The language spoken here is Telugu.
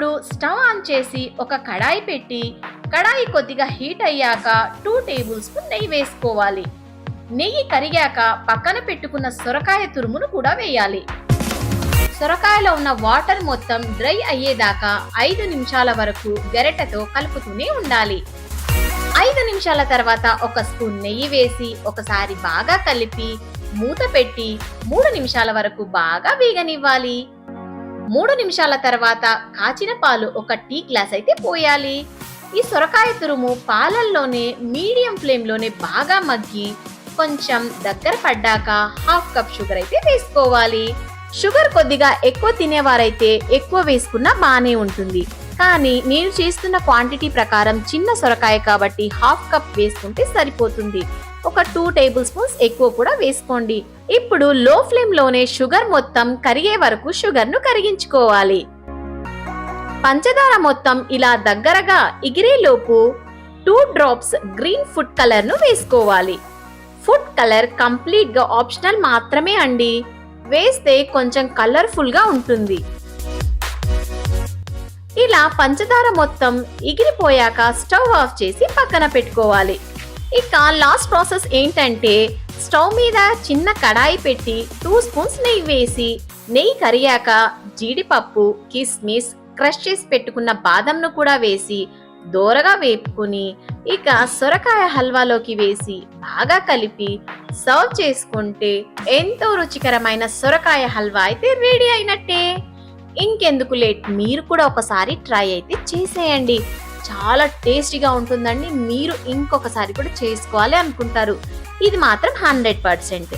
ఇప్పుడు స్టవ్ ఆన్ చేసి ఒక కడాయి పెట్టి కడాయి కొద్దిగా హీట్ అయ్యాక 2 టేబుల్ స్పూన్ నెయ్యి వేసుకోవాలి. నెయ్యి కరిగాక పక్కన పెట్టుకున్న సొరకాయ తురుమును కూడా వేయాలి. సొరకాయలో ఉన్న వాటర్ మొత్తం డ్రై అయ్యేదాకా 5 నిమిషాల వరకు గరిటెతో కలుపుతూనే ఉండాలి. 5 నిమిషాల తర్వాత ఒక స్పూన్ నెయ్యి వేసి ఒకసారి బాగా కలిపి మూత పెట్టి 3 నిమిషాల వరకు బాగా వేగనివ్వాలి. 3 నిమిషాల తర్వాత కాచిన పాలు ఒక టీ గ్లాస్ అయితే పోయాలి. ఈ సొరకాయ తురుము పాలల్లోనే మీడియం ఫ్లేమ్లోనే బాగా మగ్గి కొంచెం దగ్గర పడ్డాక హాఫ్ కప్ షుగర్ అయితే వేసుకోవాలి. షుగర్ కొద్దిగా ఎక్కువ తినేవారైతే ఎక్కువ వేసుకున్నా బానే ఉంటుంది. కానీ నేను చేస్తున్న క్వాంటిటీ ప్రకారం చిన్న సొరకాయ కాబట్టి హాఫ్ కప్ వేసుకుంటే సరిపోతుంది. ఒక 2 టేబుల్ స్పూన్స్ ఎక్కువ కూడా వేసుకోండి. ఇప్పుడు లో ఫ్లేమ్ లోనే షుగర్ మొత్తం కరిగే వరకు షుగర్ ను కరిగించుకోవాలి. పంచదార మొత్తం ఇలా దగ్గరగా ఎగిరేలోపు 2 డ్రాప్స్ గ్రీన్ ఫుడ్ కలర్ ను వేసుకోవాలి. ఫుడ్ కలర్ కంప్లీట్ గా ఆప్షనల్ మాత్రమే అండి. వేస్తే కొంచెం కలర్ఫుల్ గా ఉంటుంది. ఇలా పంచదార మొత్తం ఎగిరిపోయాక స్టవ్ ఆఫ్ చేసి పక్కన పెట్టుకోవాలి. ఇక లాస్ట్ ప్రాసెస్ ఏంటంటే స్టవ్ మీద చిన్న కడాయి పెట్టి 2 స్పూన్స్ నెయ్యి వేసి నెయ్యి కరిగాక జీడిపప్పు, కిస్మిస్, క్రష్ చేసి పెట్టుకున్న బాదంను కూడా వేసి దోరగా వేపుకుని ఇక సొరకాయ హల్వాలోకి వేసి బాగా కలిపి సర్వ్ చేసుకుంటే ఎంతో రుచికరమైన సొరకాయ హల్వా అయితే రెడీ అయినట్టే. ఇంకెందుకు లేట్, మీరు కూడా ఒకసారి ట్రై అయితే చేసేయండి. చాలా టేస్టీగా ఉంటుందండి. మీరు ఇంకొకసారి కూడా చేసుకోవాలి అనుకుంటారు. ఇది మాత్రం 100%.